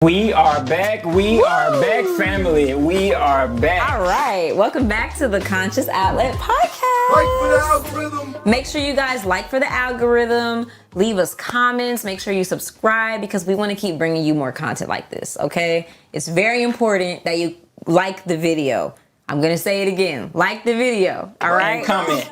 We are back. We are back, family. We are back. All right. Welcome back to the Conscious Outlet Podcast. Like for the algorithm. Make sure you guys like for the algorithm. Leave us comments. Make sure you subscribe because we want to keep bringing you more content like this, okay? It's very important that you like the video. I'm going to say it again. Like the video, all right? And comment.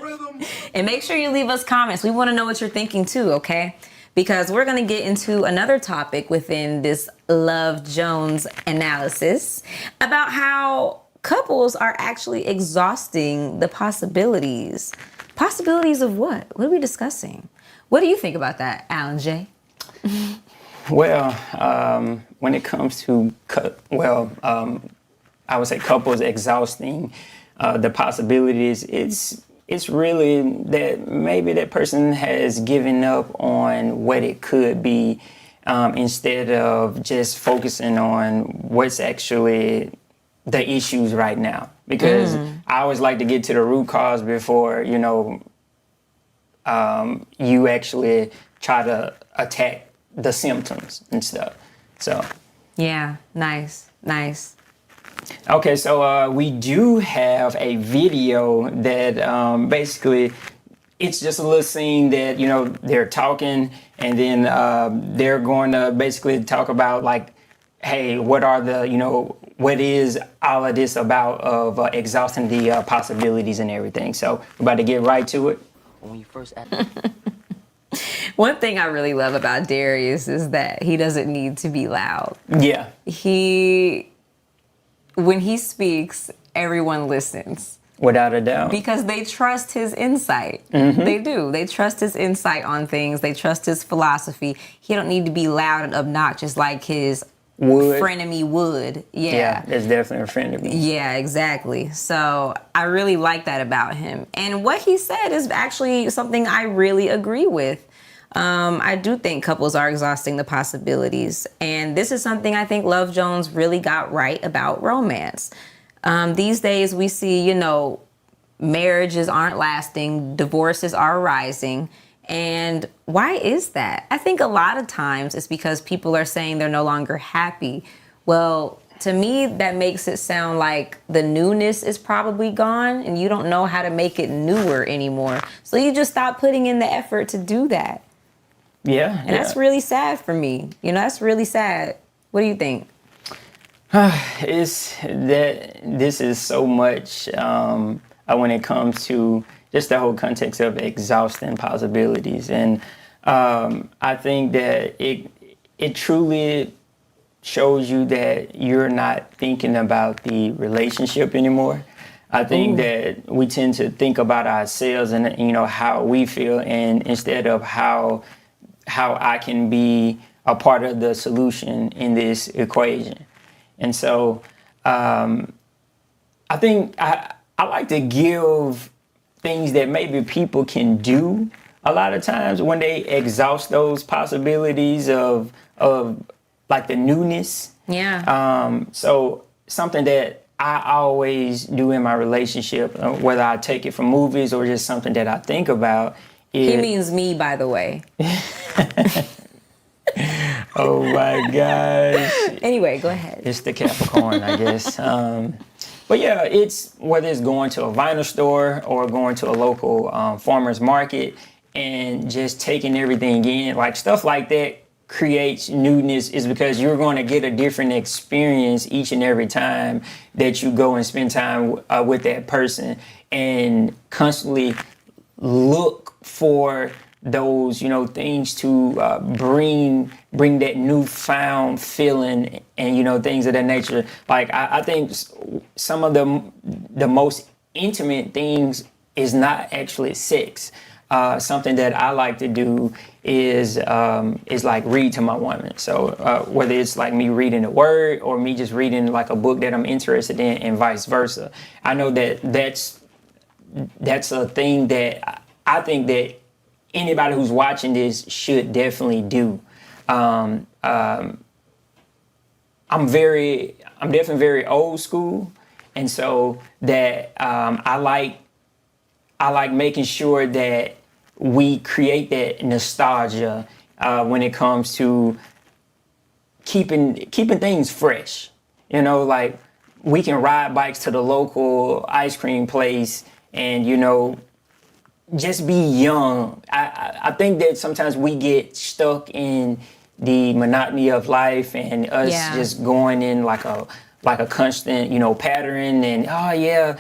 And make sure you leave us comments. We want to know what you're thinking too, okay? Because we're going to get into another topic within this Love Jones analysis about how couples are actually exhausting the possibilities. Possibilities of what? What are we discussing? What do you think about that, Alan J? Well, when it comes to, I would say couples exhausting the possibilities, it's really that maybe that person has given up on what it could be instead of just focusing on what's actually the issues right now. Because I always like to get to the root cause before, you actually try to attack the symptoms and stuff. So. Yeah, nice. Okay, so we do have a video that basically it's just a little scene that, they're talking and then they're going to basically talk about like, hey, what are the, what is all of this about of exhausting the possibilities and everything. So we're about to get right to it. When you first One thing I really love about Darius is that he doesn't need to be loud. Yeah. When he speaks, everyone listens. Without a doubt. Because they trust his insight. Mm-hmm. They do. They trust his insight on things. They trust his philosophy. He don't need to be loud and obnoxious like his frenemy would. Yeah, that's definitely a frenemy. Yeah, exactly. So I really like that about him. And what he said is actually something I really agree with. I do think couples are exhausting the possibilities. And this is something I think Love Jones really got right about romance. These days we see, marriages aren't lasting, divorces are rising. And why is that? I think a lot of times it's because people are saying they're no longer happy. Well, to me, that makes it sound like the newness is probably gone and you don't know how to make it newer anymore. So you just stop putting in the effort to do that. Yeah. And that's really sad for me. That's really sad. What do you think? It's that this is so much when it comes to just the whole context of exhausting possibilities. And I think that it truly shows you that you're not thinking about the relationship anymore. I think that we tend to think about ourselves and, how we feel, and instead of how I can be a part of the solution in this equation. And so I think I like to give things that maybe people can do a lot of times when they exhaust those possibilities of like the newness. Yeah. So something that I always do in my relationship, whether I take it from movies or just something that I think about, He means me, by the way. Oh my gosh. Anyway, go ahead. It's the Capricorn, I guess. But yeah, it's whether it's going to a vinyl store or going to a local farmer's market and just taking everything in, like stuff like that creates newness, is because you're going to get a different experience each and every time that you go and spend time with that person, and constantly look for those, things to bring that newfound feeling and, things of that nature. Like, I think some of the most intimate things is not actually sex. Something that I like to do is like read to my woman. So whether it's like me reading a word or me just reading like a book that I'm interested in, and vice versa. I know that that's a thing that I think that anybody who's watching this should definitely do. I'm definitely very old school, and so that I like making sure that we create that nostalgia when it comes to keeping things fresh. You know, like we can ride bikes to the local ice cream place and, you know, just be young. I think that sometimes we get stuck in the monotony of life and us just going in like a constant, you know, pattern and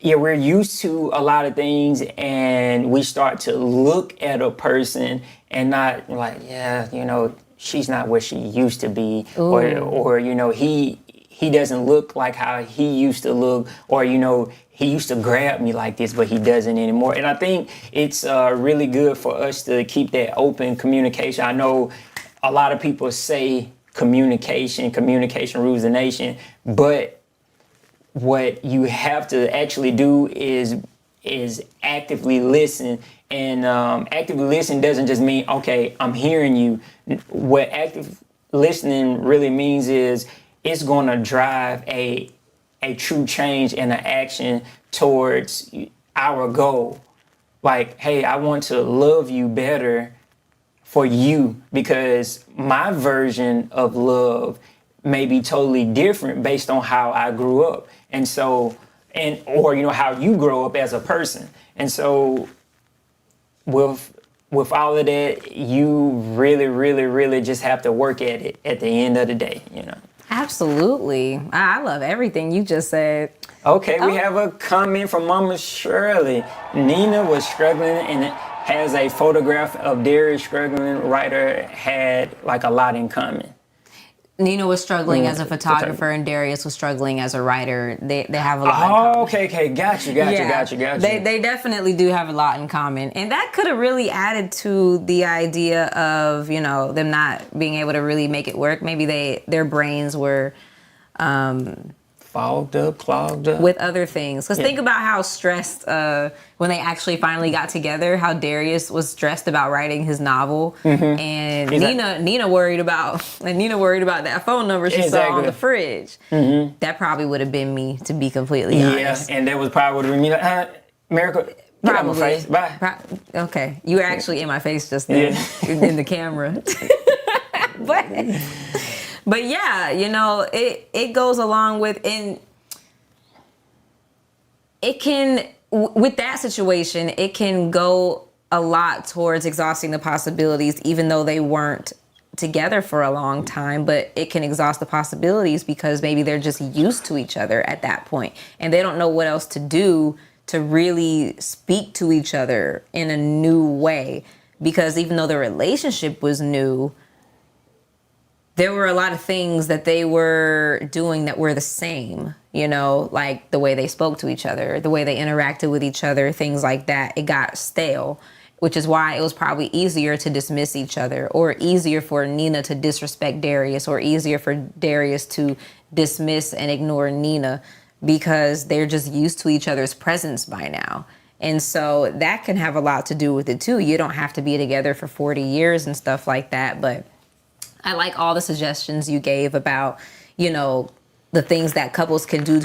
we're used to a lot of things and we start to look at a person and not like, you know, she's not what she used to be. Or you know, he doesn't look like how he used to look, or, you know, he used to grab me like this, but he doesn't anymore. And I think it's really good for us to keep that open communication. I know a lot of people say communication rules the nation, but what you have to actually do is actively listen. And actively listen doesn't just mean, okay, I'm hearing you. What active listening really means is it's going to drive a true change and an action towards our goal. Like, hey, I want to love you better for you, because my version of love may be totally different based on how I grew up. And so, or, you know, how you grow up as a person. And so with all of that, you really, really, really just have to work at it at the end of the day, you know. Absolutely. I love everything you just said. Okay, we have a comment from Mama Shirley. Nina was struggling and has a photograph of Darius struggling. Writer had like a lot in common. Nina was struggling as a photographer and Darius was struggling as a writer. They have a lot in common. Okay. Got you. They definitely do have a lot in common. And that could have really added to the idea of, you know, them not being able to really make it work. Maybe their brains were fogged up, clogged up with other things. Because think about how stressed when they actually finally got together, how Darius was stressed about writing his novel, and Nina worried about that phone number she saw on the fridge. That probably would have been me, to be completely honest. Yeah, and that was probably would have been me. Like, Mirakle, get out my face. Bye. Okay, you were actually in my face just then in the camera. But yeah, you know, it goes along with, and it can, with that situation, it can go a lot towards exhausting the possibilities, even though they weren't together for a long time. But it can exhaust the possibilities because maybe they're just used to each other at that point, and they don't know what else to do to really speak to each other in a new way. Because even though the relationship was new, there were a lot of things that they were doing that were the same, you know, like the way they spoke to each other, the way they interacted with each other, things like that. It got stale, which is why it was probably easier to dismiss each other, or easier for Nina to disrespect Darius, or easier for Darius to dismiss and ignore Nina, because they're just used to each other's presence by now. And so that can have a lot to do with it too. You don't have to be together for 40 years and stuff like that, but I like all the suggestions you gave about, you know, the things that couples can do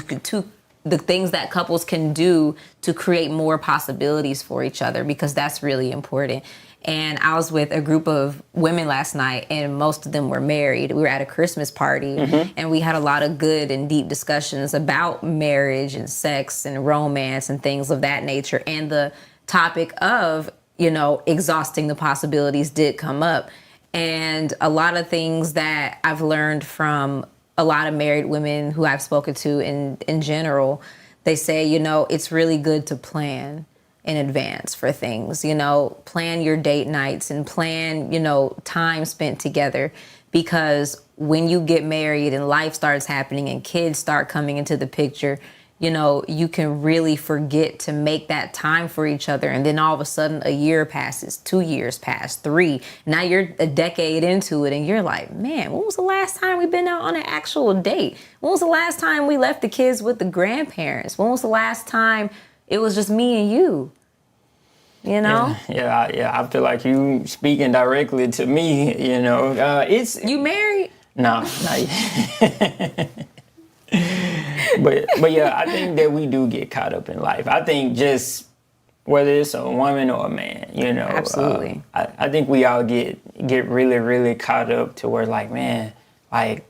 to create more possibilities for each other, because that's really important. And I was with a group of women last night, and most of them were married. We were at a Christmas party, and we had a lot of good and deep discussions about marriage and sex and romance and things of that nature. And the topic of, you know, exhausting the possibilities did come up. And a lot of things that I've learned from a lot of married women who I've spoken to in general, they say, you know, it's really good to plan in advance for things, you know, plan your date nights and plan, you know, time spent together. Because when you get married and life starts happening and kids start coming into the picture, you know, you can really forget to make that time for each other. And then all of a sudden a year passes, 2 years pass, 3. Now you're a decade into it and you're like, man, when was the last time we've been out on an actual date? When was the last time we left the kids with the grandparents? When was the last time it was just me and you? You know? Yeah. I feel like you speaking directly to me, you know. You married? No, not yet. But yeah, I think that we do get caught up in life. I think just whether it's a woman or a man, you know. Absolutely. I think we all get really, really caught up to where like, man, like,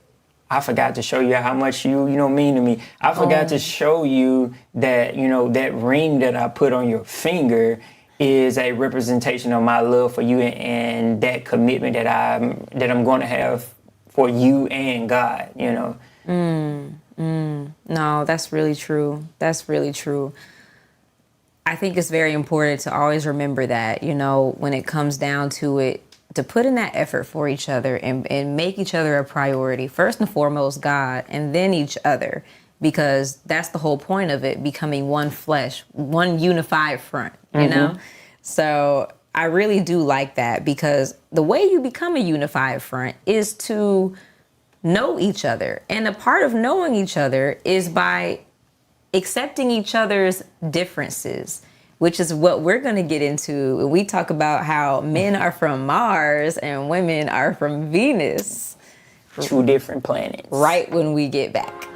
I forgot to show you how much you mean to me. I forgot to show you that, that ring that I put on your finger is a representation of my love for you and that commitment that I'm going to have for you and God, No, that's really true. That's really true. I think it's very important to always remember that, when it comes down to it, to put in that effort for each other and make each other a priority. First and foremost, God, and then each other, because that's the whole point of it, becoming one flesh, one unified front, you know? So I really do like that, because the way you become a unified front is to know each other. And a part of knowing each other is by accepting each other's differences, which is what we're going to get into when we talk about how men are from Mars and women are from Venus. 2 different planets. Right when we get back.